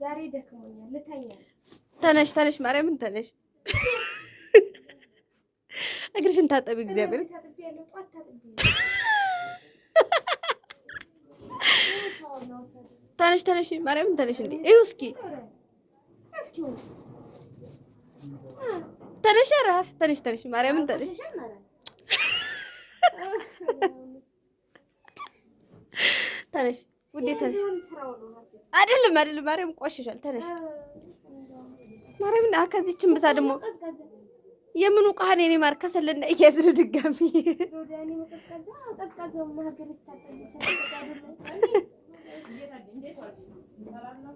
ዛሬ ደክሞኛል ልተኛ። ተነሽ ተነሽ፣ ማርያምን ተነሽ። እግርሽን ታጠቢ። እግዚአብሔር ተነሽ ተነሽ፣ ማርያምን ተነሽ። እንዴ እዩ እስኪ ተነሽ፣ ኧረ ተነሽ ተነሽ፣ ማርያምን ተነሽ። ተነሽ ውዴ ተነሽ። አይደለም አይደለም፣ ማርያም ቆሽሻል። ተነሽ ማርያምን። ከዚህችን ብዛ ደግሞ የምኑ ቃህኔ እኔ ማር ከሰለና እያዝሩ ድጋሚ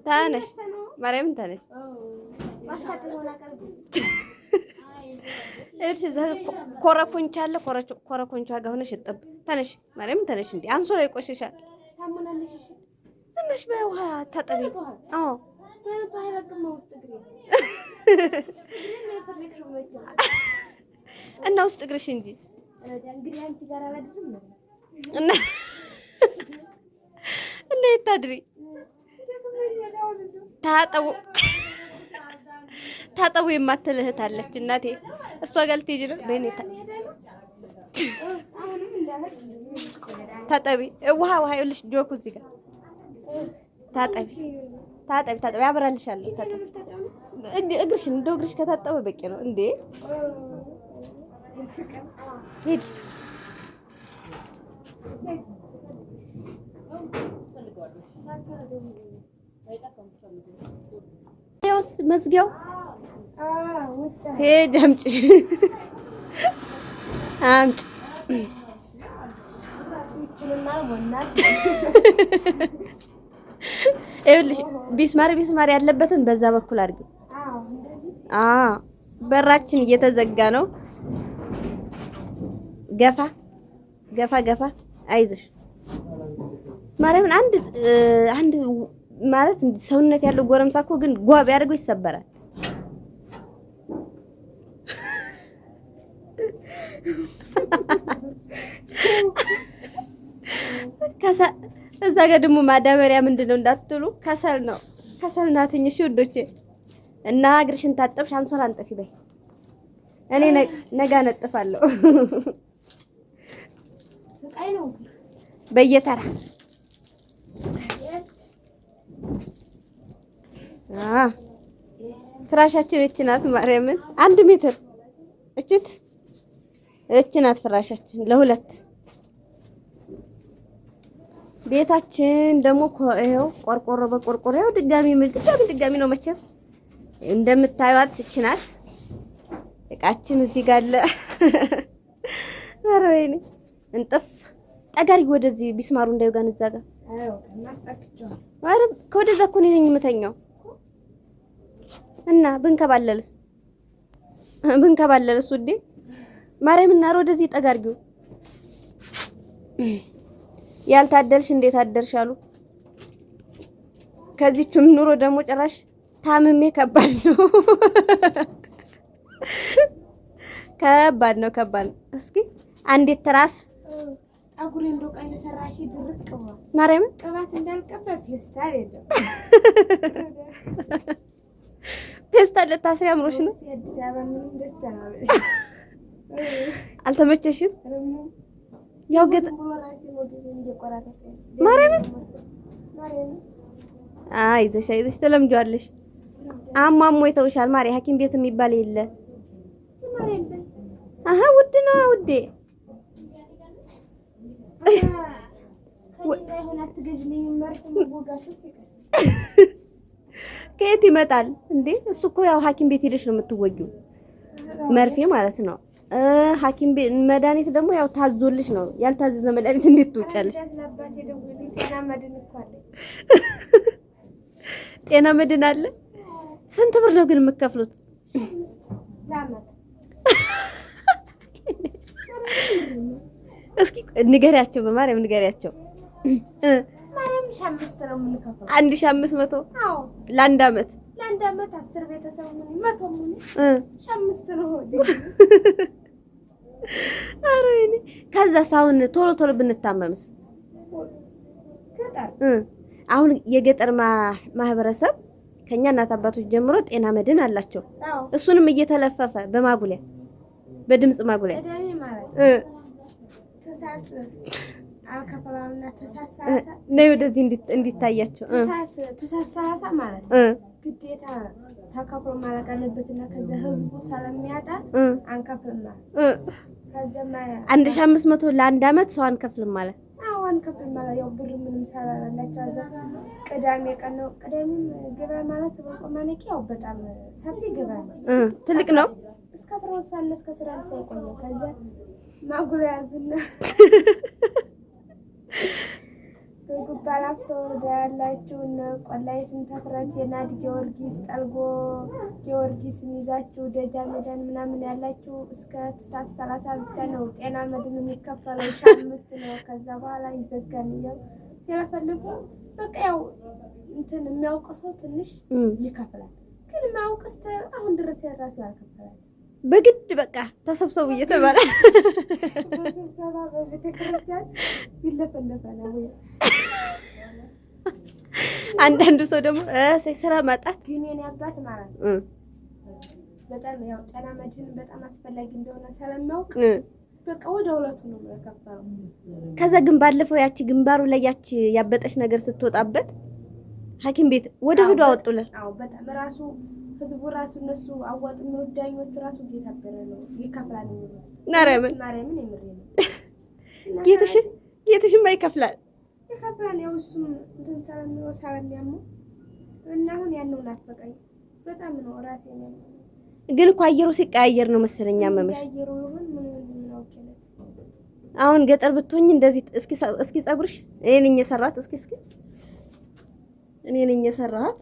ተነሽ ማርያምን ተነሽ። እሺ ኮረኮንቻ አለ ኮረኮንቻ ጋር ሆነሽ እጥብ። ተነሽ ማርያምን ተነሽ። እንዴ አንሶላ ይቆሽሻል። ዝም ብለሽ በውሃ ታጠቢ። አዎ እና ውስጥ እግርሽ እንጂ እና የታድሪ ታጠቡ የማትል እህት አለች እናቴ። እሷ ጋር ልትሄጂ ነው። በኔታ ታጠቢ። ውሃ ይኸውልሽ ጆኩ እዚህ ጋር ታጠቢ ታጠቢ ታጠቢ። ያብራልሻል። ታጠቢ እግርሽን እንደው እግርሽ ከታጠበ በቂ ነው እንዴ። ሂድ ያውስ መዝጊያው ሂድ አምጪ አምጪ። ይኸውልሽ ቢስማር ያለበትን በዛ በኩል አድርጊው። በራችን እየተዘጋ ነው። ገፋ ገፋ ገፋ። አይዞሽ ማርያምን። አንድ ማለት ሰውነት ያለው ጎረምሳ እኮ ግን ጓ ቢያደርገው ይሰበራል። እዛ ጋር ደግሞ ማዳበሪያ ምንድነው እንዳትሉ ከሰል ነው። ከሰል ናትኝ። እሺ ውዶቼ እና እግርሽን ታጠብሽ አንሶላ አንጠፊ በይ። እኔ ነጋ ነጥፋለሁ በየተራ። ፍራሻችን እቺ ናት። ማርያምን 1 ሜትር እቺ ናት ፍራሻችን ለሁለት። ቤታችን ደግሞ ይሄው ቆርቆሮ በቆርቆሮ ይሄው ድጋሚ ነው መቼም እንደምታዩት እቺ ናት። እቃችን እዚህ ጋር አለ። ኧረ ወይኔ እንጥፍ ጠጋሪ ወደዚህ ቢስማሩ እንዳይወጋን እዛ ጋር ኧረ ከወደዛ እኮ ነኝ የምተኛው። እና ብንከባለልስ ውዴ ማርያምን እና ወደዚህ ጠጋርጊው። ያልታደልሽ እንዴት አደርሽ አሉ። ከዚህችም ኑሮ ደግሞ ጭራሽ ታምሜ ከባድ ነው። እስኪ አንዴት ትራስ አጉሬ እንደው ቀይ ሰራሽ ድርቅ ነው። ማርያም ቅባት እንዳልቀባ ፌስታል የለም። ፌስታል ልታስሪ አምሮሽ ነው። አዲስ አበባ ምንም ደስ አላለሽ? አልተመቸሽም? ያው ገጥ ማርያም አይዞሽ ተለምጇለሽ። አሟሞ ይተውሻል። ማርያም ሐኪም ቤት የሚባል የለ። አሃ ውድ ነው ውዴ። ከየት ይመጣል እንዴ? እሱ እኮ ያው ሐኪም ቤት ሄደሽ ነው የምትወጊው፣ መርፌ ማለት ነው። ሐኪም ቤት መድኃኒት ደግሞ ያው ታዞልሽ ነው። ያልታዘዘ መድኃኒት እንዴት ትውጫለሽ? ጤና መድን አለ። ስንት ብር ነው ግን የምትከፍሉት? እስኪ ንገሪያቸው፣ በማርያም ንገሪያቸው። ማርያም 500 ነው የምንከፍለው። 1500 አዎ፣ ለአንድ አመት 10 ቤተሰብ ምን 100 ምን 500 ነው። ኧረ እኔ ከዛ ሳውን ቶሎ ብንታመምስ? አሁን የገጠር ማህበረሰብ ከኛ እናት አባቶች ጀምሮ ጤና መድን አላቸው። እሱንም እየተለፈፈ በማጉሊያ በድምጽ ማጉሊያ ቀዳሚ ማለት ተሳስ አልከፈላውና ተሳሳሳ ነው ወደዚህ እንዲታያቸው ተሳሳሳ ማለት ግዴታ ተከፍሎ ማለቅ አለበትና ከዛ ህዝቡ ስለሚያጣ አንከፍልም። ከዛማ 1500 ለአንድ አመት ሰው አንከፍልም ማለት አንከፍልም ማለት ያው ብር ምንም ሳላላቸው አዛ ቅዳሜ ቀን ነው። ቅዳሜም ገበያ ማለት በቆማኔ ያው በጣም ሰፊ ገበያ ነው። ትልቅ ነው። እስከ 12 ሰዓት እስከ 11 ሰዓት ይቆያል። ከዛ ማጉሪያ ያዝና በጉባላፍቶ ያላችሁና ቆላይትን ተፍረት የናድ ጊዮርጊስ ጠልጎ ጊዮርጊስን ይዛችሁ ደጃ ሜዳን ምናምን ያላችሁ እስከ ተሳስ 30 ብቻ ነው ጤና መድን የሚከፈለው 5 ነው። ከዛ በኋላ ይዘጋል። ያው ስለፈልጉ በቃ ያው እንትን የሚያውቅ ሰው ትንሽ ይከፍላል። ግን የማያውቅስ አሁን ድረስ ያራሱ ያልከፈላል። በግድ በቃ ተሰብሰቡ እየተባለ በስብሰባ በቤተክርስቲያን ይለፈለፋል። አንዳንዱ ሰው ደግሞ ስራ ማጣት ግን የኔ አባት ማለት በጣም ያው ጤና መድን በጣም አስፈላጊ እንደሆነ ስለሚያውቅ በቃ ወደ ሁለቱ ነው የከፈለው። ከዛ ግን ባለፈው ያቺ ግንባሩ ላይ ያቺ ያበጠች ነገር ስትወጣበት ሐኪም ቤት ወደ ሆዱ አወጡለት። አዎ በጣም ራሱ ህዝቡ ራሱ እነሱ አዋጥ ምርዳኞች ራሱ እየታበረ ነው ይከፍላል ነው ናረምን ይምር ነው ጌትሽማ ይከፍላል። ያው እሱም እንትን ሰለሚያሙ እና አሁን ያለው ናፈቀኝ በጣም ነው ራሴ ነው። ግን እኮ አየሩ ሲቀያየር ነው መሰለኝ አመመሽ። አየሩ ይሁን ምን አውቄለት። አሁን ገጠር ብትሆኝ እንደዚህ እስኪ ጸጉርሽ እኔ ነኝ የሰራሁት እኔ ነኝ የሰራሁት።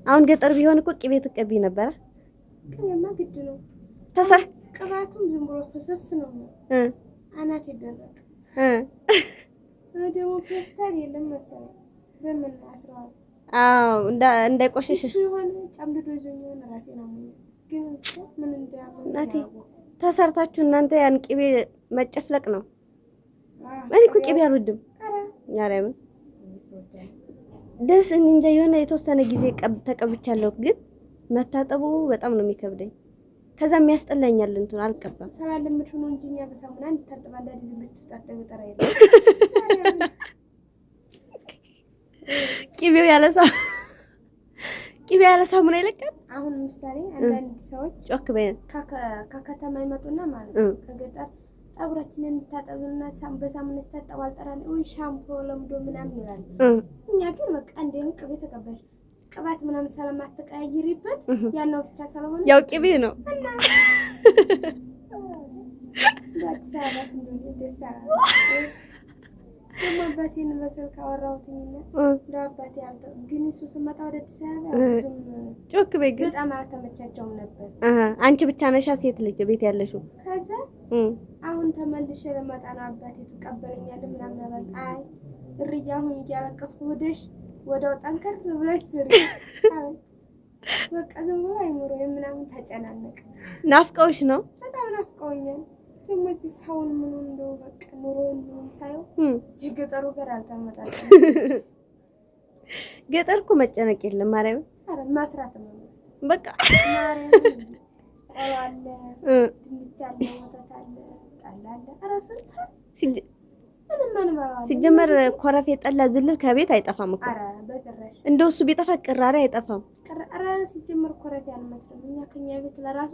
አሁን ገጠር ቢሆን እኮ ቅቤ ትቀቢ ነበር። ቅቤማ ግድ ነው። ቅባቱም ዝም ብሎ ፈሰስ ነው አናት ይደረቅ ደግሞ ፔስታል የለም መሰለኝ በምን አስራው እንዳይቆሽሽ ይሆን ጨምድዶ ይዘኛል ራሴ ነው። ግን ምን ናቲ ተሰርታችሁ እናንተ ያን ቅቤ መጨፍለቅ ነው። እኔ እኮ ቅቤ አልወድም። ያረም ደስ እንጃ የሆነ የተወሰነ ጊዜ ተቀብቻለሁ፣ ግን መታጠቡ በጣም ነው የሚከብደኝ። ከዛ የሚያስጠላኛል እንትን አልቀባም። ሰላልምቱ ነው እንጂ እኛ በሳሙና እንታጠባለን። ዝም ብለሽ ተጣጣቢ ጠራ ይላል ቅቤው ያለ ሳሙና ይለቃል። አሁን ምሳሌ አንዳንድ ሰዎች ጮክ በይ ከከተማ ይመጡና ማለት ከገጠር ጠጉራችንን እንታጠብና በሳሙና ተጣጣባል ጠራን ወይ ሻምፖ ለምዶ ምናምን ይላል። እኛ ግን በቃ እንደው ቅቤ ተቀበል ቅባት ምናምን ስለማትቀያይሪበት ያለው ብቻ ስለሆነ ያው ቅቤ ነው እና ዳትሳራስ እንደዚህ ደሳራ አባቴን በስልክ አወራሁትና ለአባቴ አልተው ግን እሱ ስመጣ ወደ አዲስ አበባ ጮክ በይ ግን በጣም አልተመቻቸውም ነበር። አንቺ ብቻ ነሻ ሴት ልጅ ቤት ያለሽው? ከዛ አሁን ተመልሼ ለመጣ ነው አባቴ ትቀበለኛለህ ምናምን አለ። አይ እርያሁን እያለቀስኩ ሆደሽ ወደው ጠንከር ብለሽ ስሪ በቃ ዝም ብሎ አይምሮ ምናምን ተጨናነቀ። ናፍቀውሽ ነው? በጣም ናፍቀውኛል። ደግሞ እዚህ ሰውን ምን እንደው በቃ ኑሮን ሳይው የገጠሩ ጋር አልተመጣጣም። ገጠር እኮ መጨነቅ የለም ማርያም። አረ መስራት ነው በቃ ማርያም። ቆሎ አለ፣ ድንች አለ፣ ወተት አለ፣ ጠላ አለ። አረ ስንት ሲጀመር ኮረፌ ጠላ ዝልል ከቤት አይጠፋም እኮ። አረ በጭራሽ እንደው እሱ ቢጠፋ ቅራሪ አይጠፋም። አረ ሲጀመር ኮረፌ አንመስልም እኛ ከኛ ቤት ለራሱ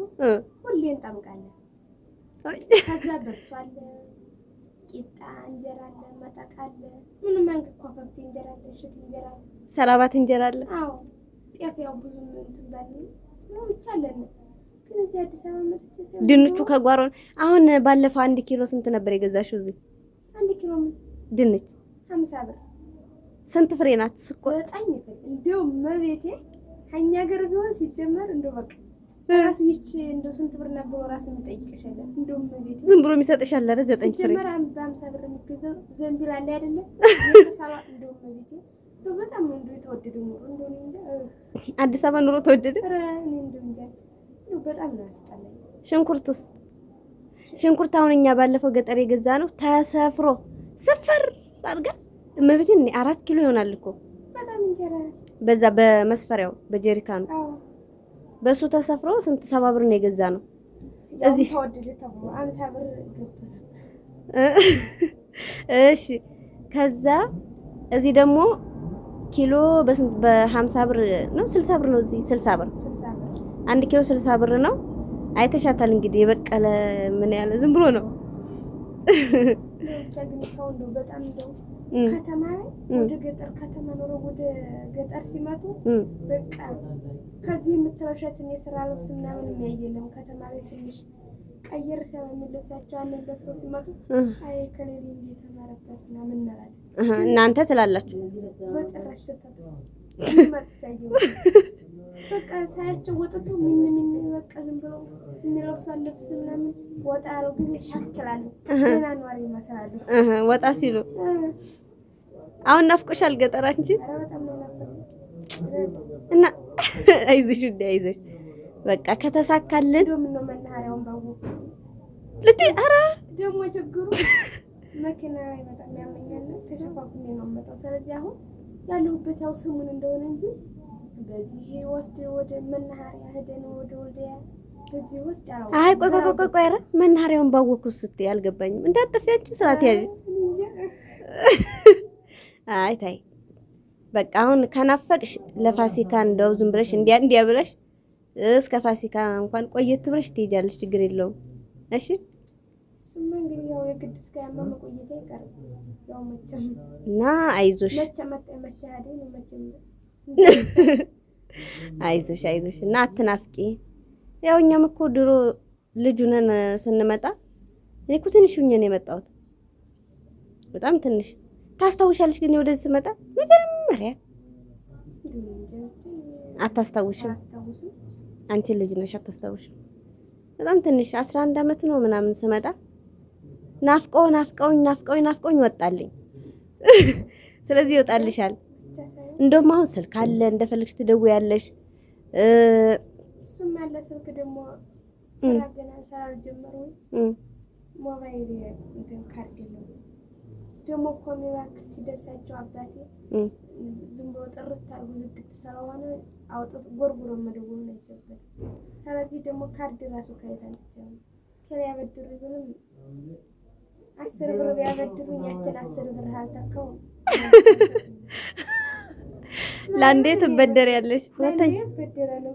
ሁሌ እንጠምቃለን። ከዛ በሱ አለ፣ ቂጣ እንጀራ አለ፣ መጠቅ አለ፣ ምንም አንከፋፍት እንጀራ አለ፣ እሽት እንጀራ አለ፣ ሰራባት እንጀራ አለ። አዎ ጤፍ ያው ብዙ እንትን ባል ነው ብቻ አለን። ግን እዚህ አዲስ አበባ መጥቼ ድንቹ ከጓሮን አሁን ባለፈው 1 ኪሎ ስንት ነበር የገዛሽው እዚህ? 1 ኪሎ ድንች 50 ብር። ስንት ፍሬ ናት? ስቆ በጣም ይፈል እንደው መቤቴ ሀኛ ገር ቢሆን ሲጀመር እንደው በቃ ራሱ ይቺ እንደው ስንት ብር ነበር ራሱ የሚጠይቅሽ አይደል? እንደው መቤቴ ዝም ብሎ የሚሰጥሽ አለ አይደል? 9 ፍሬ ሲጀመር 50 ብር የሚገዛው ዘንቢል አለ አይደል? የሰባ እንደው መቤቴ እንደው በጣም ነው እንደው የተወደደው ኑሮ እንደው እንጃ። አዲስ አበባ ኑሮ ተወደደ? ኧረ እኔ እንደው እንጃ እንደው በጣም ነው ያስጠላኝ። ሽንኩርቱስ? ሽንኩርት አሁን እኛ ባለፈው ገጠር የገዛ ነው ተሰፍሮ ስፍር አድርጋ እመቤቴ 4 ኪሎ ይሆናል እኮ እንጀራ በዛ በመስፈሪያው በጀሪካኑ በሱ ተሰፍሮ ስንት 70 ብር ነው የገዛ ነው። እዚህ ተወደደ ተብሎ 50 ብር ገብቶ እሺ ከዛ እዚህ ደግሞ ኪሎ በስንት በ50 ብር ነው 60 ብር ነው። እዚህ 60 ብር 1 ኪሎ 60 ብር ነው። አይተሻታል እንግዲህ የበቀለ ምን ያለ ዝም ብሎ ነው። በጣም ከተማ ላይ ወደ ገጠር ከተማ ኖሮ ወደ ገጠር ሲመጡ በቃ ከዚህ የምትረሸትን የስራ ልብስ ምናምን የሚያየለም ከተማ ላይ ትንሽ ቀየር ስለሚለብሳቸው አንድ ለብሰው ሲመጡ አይ ከሌሊ እንደተማረበት ምናምን እንላለን። እናንተ ትላላችሁ በጭራሽ ሰተት ማጥታየው በቃ ሳያቸው ወጥተው ምን በቃ ዝም ብለው የሚለብሷል ልብስ ምናምን ወጣ ያለው ጊዜ ሻክላሉ ገና ኗሪ ይመስላሉ ወጣ ሲሉ። አሁን ናፍቆሻል ገጠር አንቺ? ኧረ በጣም ነው ናፍቆኝ እና አይዞሽ ውዴ አይዞሽ በቃ ከተሳካልን ደሞ ነው መናኸሪያውን ባወቁት ኧረ ደግሞ ችግሩ መኪና ላይ በጣም ያመኛል። ተሸፋፍኔ ነው የምመጣው። ስለዚህ አሁን ያለሁበት ያው ስሙን እንደሆነ እንጂ በዚህ ወስድ ወደ መናኸሪያ ሄደን ወደ ወልዲያ በዚህ ወስድ አላው። አይ ቆይ ኧረ መናኸሪያውን ባወኩት ስትይ አልገባኝም። እንዳትጠፊ አንቺ ስራት ያዥ። አይ ታይ በቃ አሁን ከናፈቅሽ ለፋሲካ እንደው ዝም ብለሽ እንዲያ ብለሽ እስከ ፋሲካ እንኳን ቆየት ብለሽ ትሄጃለሽ። ችግር የለውም። እሺ እሱማ እንግዲህ ያው የግድ እስከ ያማ መቆየት አይቀርም። ያው መቼም እና አይዞሽ አይዞሽ እና አትናፍቂ። ያው እኛም እኮ ድሮ ልጅ ነን ስንመጣ እኔ እኮ ትንሽ ሆኜ ነው የመጣሁት። በጣም ትንሽ ታስታውሻለሽ? ግን ወደዚህ ስመጣ መጀመሪያ አታስታውሽም? አንቺ ልጅ ነሽ አታስታውሽም? በጣም ትንሽ 11 አመት ነው ምናምን ስመጣ ናፍቀውኝ ወጣልኝ። ስለዚህ ይወጣልሻል። እንደውም አሁን ስልክ አለ እንደፈለግሽ ትደውያለሽ። እሱም ያለ ስልክ ደግሞ ስራ ገና ስራ ጀመሩ ሞባይል እንትን ካርድ ነው ደግሞ እኮ የሚባክል ሲደርሳቸው አባቴ ዝም ብሎ ጥርት አድርጎ ዝግት ስለሆነ አውጥቶ ጎርጉሮ መደወል ነው ያለበት። ስለዚህ ደግሞ ካርድ ራሱ ከየታን ይችላል ከሪያ በድሩ ይሁን 10 ብር ቢያበድሩኝ ያችን 10 ብር አልተካው ላንዴ ትበደሪያለሽ። ሁለተኛ በደራለሁ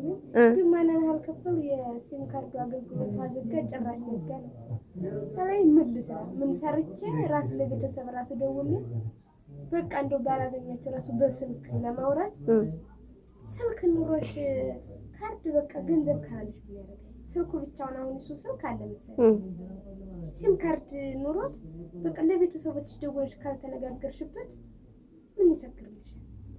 ግን ማንን አልከፈሉ የሲም ካርዱ አገልግሎት አዘጋ ጭራሽ ዘጋ ነው። ሰላይ ምን ሰርቼ ራስ ለቤተሰብ ራስ ደውል በቃ እንደው ባላገኛቸው ራሱ በስልክ ለማውራት ስልክ ኑሮሽ ካርድ በቃ ገንዘብ ካለሽ ያደርጋል። ስልኩ ብቻውን አሁን እሱ ስልክ አለ መሰለኝ ሲም ካርድ ኑሮት በቃ ለቤተሰቦች ደውለሽ ካልተነጋገርሽበት ምን ይሰክርልሽ?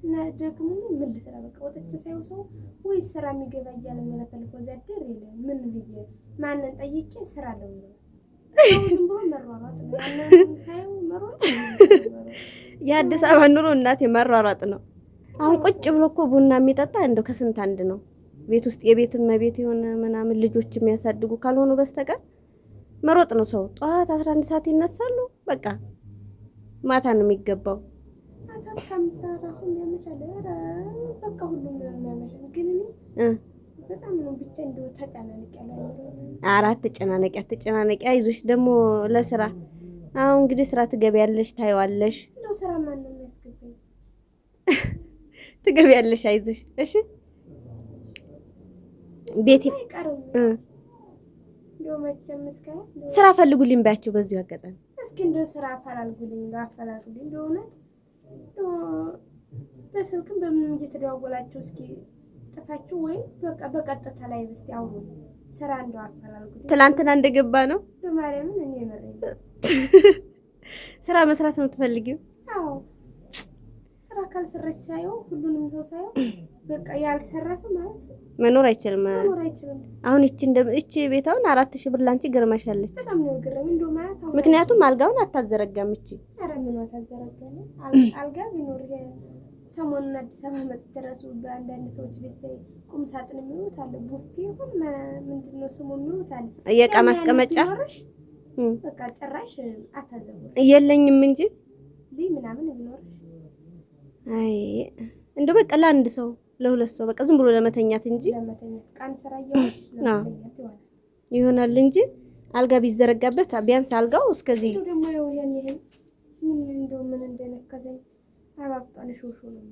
እና ደግሞ ምን ልስራ በቃ ወጥቼ ሳይው ሰው ወይ ስራ የሚገባ እያለ መለፈልኩ ዘደር የለም ምን ብዬ ማንን ጠይቄ ስራ አለው ነው ዝም ብሎ መሯሯጥ ነው። ያንን ሳይው መሯሯጥ የአዲስ አበባ ኑሮ እናቴ መሯሯጥ ነው። አሁን ቁጭ ብሎ እኮ ቡና የሚጠጣ እንደው ከስንት አንድ ነው። ቤት ውስጥ የቤትም መቤት የሆነ ምናምን ልጆች የሚያሳድጉ ካልሆኑ በስተቀር መሮጥ ነው። ሰው ጠዋት 11 ሰዓት ይነሳሉ። በቃ ማታ ነው የሚገባው። አታስቀምሳ ራሱ የሚያመሻለ በቃ ሁሉም የሚያመሻል። ግን በጣም ነው ብቻ እንደው ተጨናነቅ ያለው አራት ተጨናነቂ አይዞሽ ደግሞ ለስራ አሁን እንግዲህ ስራ ትገቢያለሽ፣ ታይዋለሽ። እንደው ስራ ማን ነው የሚያስገባኝ? ትገቢያለሽ፣ አይዞሽ። እሺ ቤት አይቀርም። እንደው መቼም እስካሁን ስራ ፈልጉልኝ ባያቸው በዚሁ አጋጣሚ እስኪ እንደው ስራ አፈላልጉልኝ እንደው እውነት በስልክም በምንም እየተደዋወላችሁ እስኪ ጥፋችሁ ወይም በቃ በቀጥታ ላይ እስቲ አውሩ። ስራ እንደው አፈላልጉልኝ። ትላንትና እንደገባ ነው ለማርያምን እኔ መረኝ ስራ መስራት ነው የምትፈልጊው? አዎ ስራ ካልሰራች ሳይው ሁሉንም ሰው ሳይው በቃ ያልሰራ ሰው ማለት መኖር አይችልም። አሁን እቺ ቤታውን 4000 ብር ላንቺ ገርማሻለች። በጣም ነው ገርም እንደው ማለት አሁን ምክንያቱም አልጋውን አታዘረጋም። እቺ ኧረ ምን አታዘረጋም? አልጋ ቢኖር ሰሞኑን አዲስ አበባ መጥተረሱ በአንዳንድ ሰዎች ቤት ቁም ሳጥን የሚሉት አለ ቡፌ ይሁን ምንድነው ስሙ የሚሉት አለ የዕቃ ማስቀመጫ በቃ ጭራሽ አታዘረጋም። የለኝም እንጂ ምናምን ቢኖርሽ አይ እንደው በቃ ለአንድ ሰው ለሁለት ሰው በቃ ዝም ብሎ ለመተኛት እንጂ ለመተኛት ቀን ስራ እየዋልሽ ለመተኛት ይሆናል እንጂ አልጋ ቢዘረጋበት ቢያንስ አልጋው እስከዚህ ደግሞ ይሄን ምን እንደው ምን እንደነከሰኝ አባብጣን ሾሾ ነው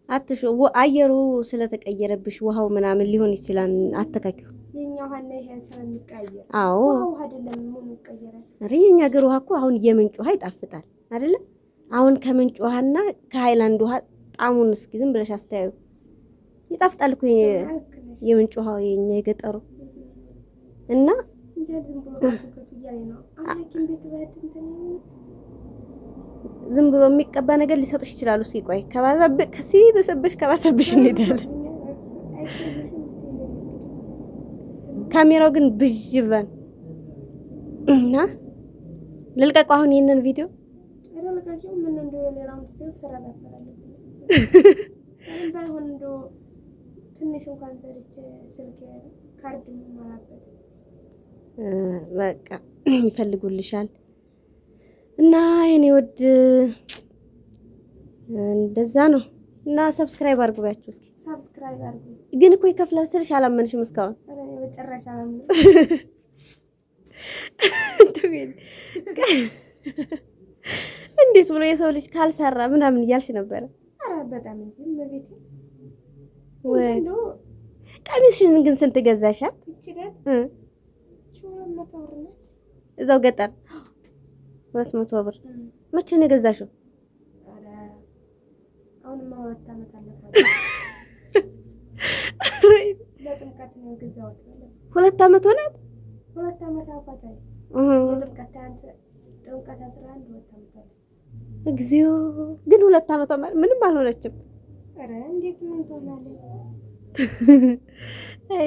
አትሾ አየሩ ስለተቀየረብሽ ውሃው ምናምን ሊሆን ይችላል። አተካኪው የኛው ሀና ይሄን ስለሚቀየር አዎ ውሃው አይደለም ምን ይቀየራል? የኛ ሀገር ውሃ እኮ አሁን የምንጭ ውሃ ይጣፍጣል አይደለ? አሁን ከምንጭ ውሃና ከሃይላንድ ውሃ ጣሙን እስኪ ዝም ብለሽ አስተያዩ። ይጣፍጣል እኮ የምንጭ ውሃው የኛ የገጠሩ እና ዝም ብሎ የሚቀባ ነገር ሊሰጡሽ ይችላሉ። እስኪ ቆይ ከባሰብሽ እንሄዳለን። ካሜራው ግን ብዥ ብሏል እና ልልቀቀው አሁን ይሄንን ቪዲዮ በቃ ይፈልጉልሻል እና የኔ ወድ እንደዛ ነው። እና ሰብስክራይብ አድርጉባችሁ እስኪ ሰብስክራይብ አድርጉ። ግን እኮ ይከፍላል ስልሽ አላመንሽም እስካሁን። እንዴት ብሎ የሰው ልጅ ካልሰራ ምናምን እያልሽ ነበረ። ኧረ በጣም እንጂ መቤቴ ወይ ቀሚስሽን ግን ስንት ገዛሻት? እዛው ገጠር 200 ብር። መቼ ነው የገዛሽው? አሁንማ 2 ዓመት አለፈ። ለጥምቀት ነው የገዛሁት። 2 ዓመት ሆናት። 2 ዓመት አልፏታል። ለጥምቀት ጥምቀት 11 2 ዓመት አለ። እግዚኦ! ግን 2 ዓመቷ ምንም አልሆነችም። ኧረ እንዴት ምን ትሆናለች? አይ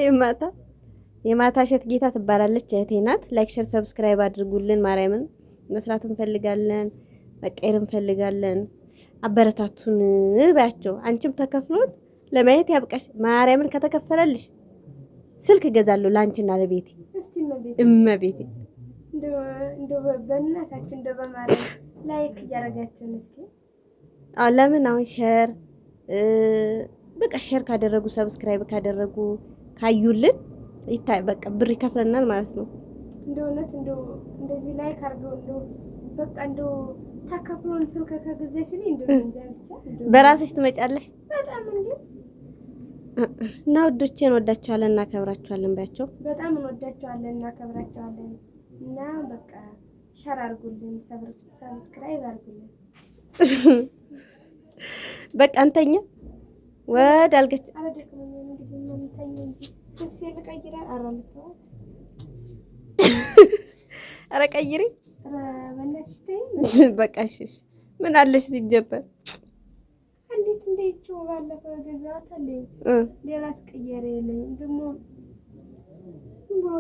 የማታ እሸት ጌታ ትባላለች። እህቴ ናት። ላይክ ሼር ሰብስክራይብ አድርጉልን። ማርያምን መስራት እንፈልጋለን፣ መቀየር እንፈልጋለን። አበረታቱን ባያቸው። አንቺም ተከፍሎን ለማየት ያብቃሽ። ማርያምን ከተከፈለልሽ ስልክ እገዛለሁ ላንቺና ለቤቴ። እስቲ እመቤቴ እንደው በእናታችን እንደው በማርያም ላይክ እያደረጋችን እስኪ። ለምን አሁን ሼር በቃ ሼር ካደረጉ ሰብስክራይብ ካደረጉ ካዩልን ይታይ በቃ ብር ይከፍለናል ማለት ነው። እንደው እውነት እንደው እንደዚህ ላይክ አድርገው እንደው በቃ እንደው ተከፍሎን ስልክ ከገዛሽልኝ እንደው እንደው በራስሽ ትመጫለሽ። በጣም እንዴ እና ውዶቼ እንወዳቸዋለን እና እናከብራቸዋለን ባያቸው። በጣም እንወዳቸዋለን እና እናከብራቸዋለን እና በቃ ሼር አድርጉልን፣ ሰብስክራይብ አድርጉልን። በቃ እንተኛ ወደ አልገች አረደከም እንዴ ምን እንተኛ እንጂ ልብስ ልቀይራል። ኧረ ቀይሪ በእናትሽ ተይ በቃ እሺ። ምን አለሽ ሲጀበር እንዴት እንደይቸው ባለፈው ገዛት አለኝ ሌላ አስቀየረ የለኝም ደግሞ ዝም ብሎ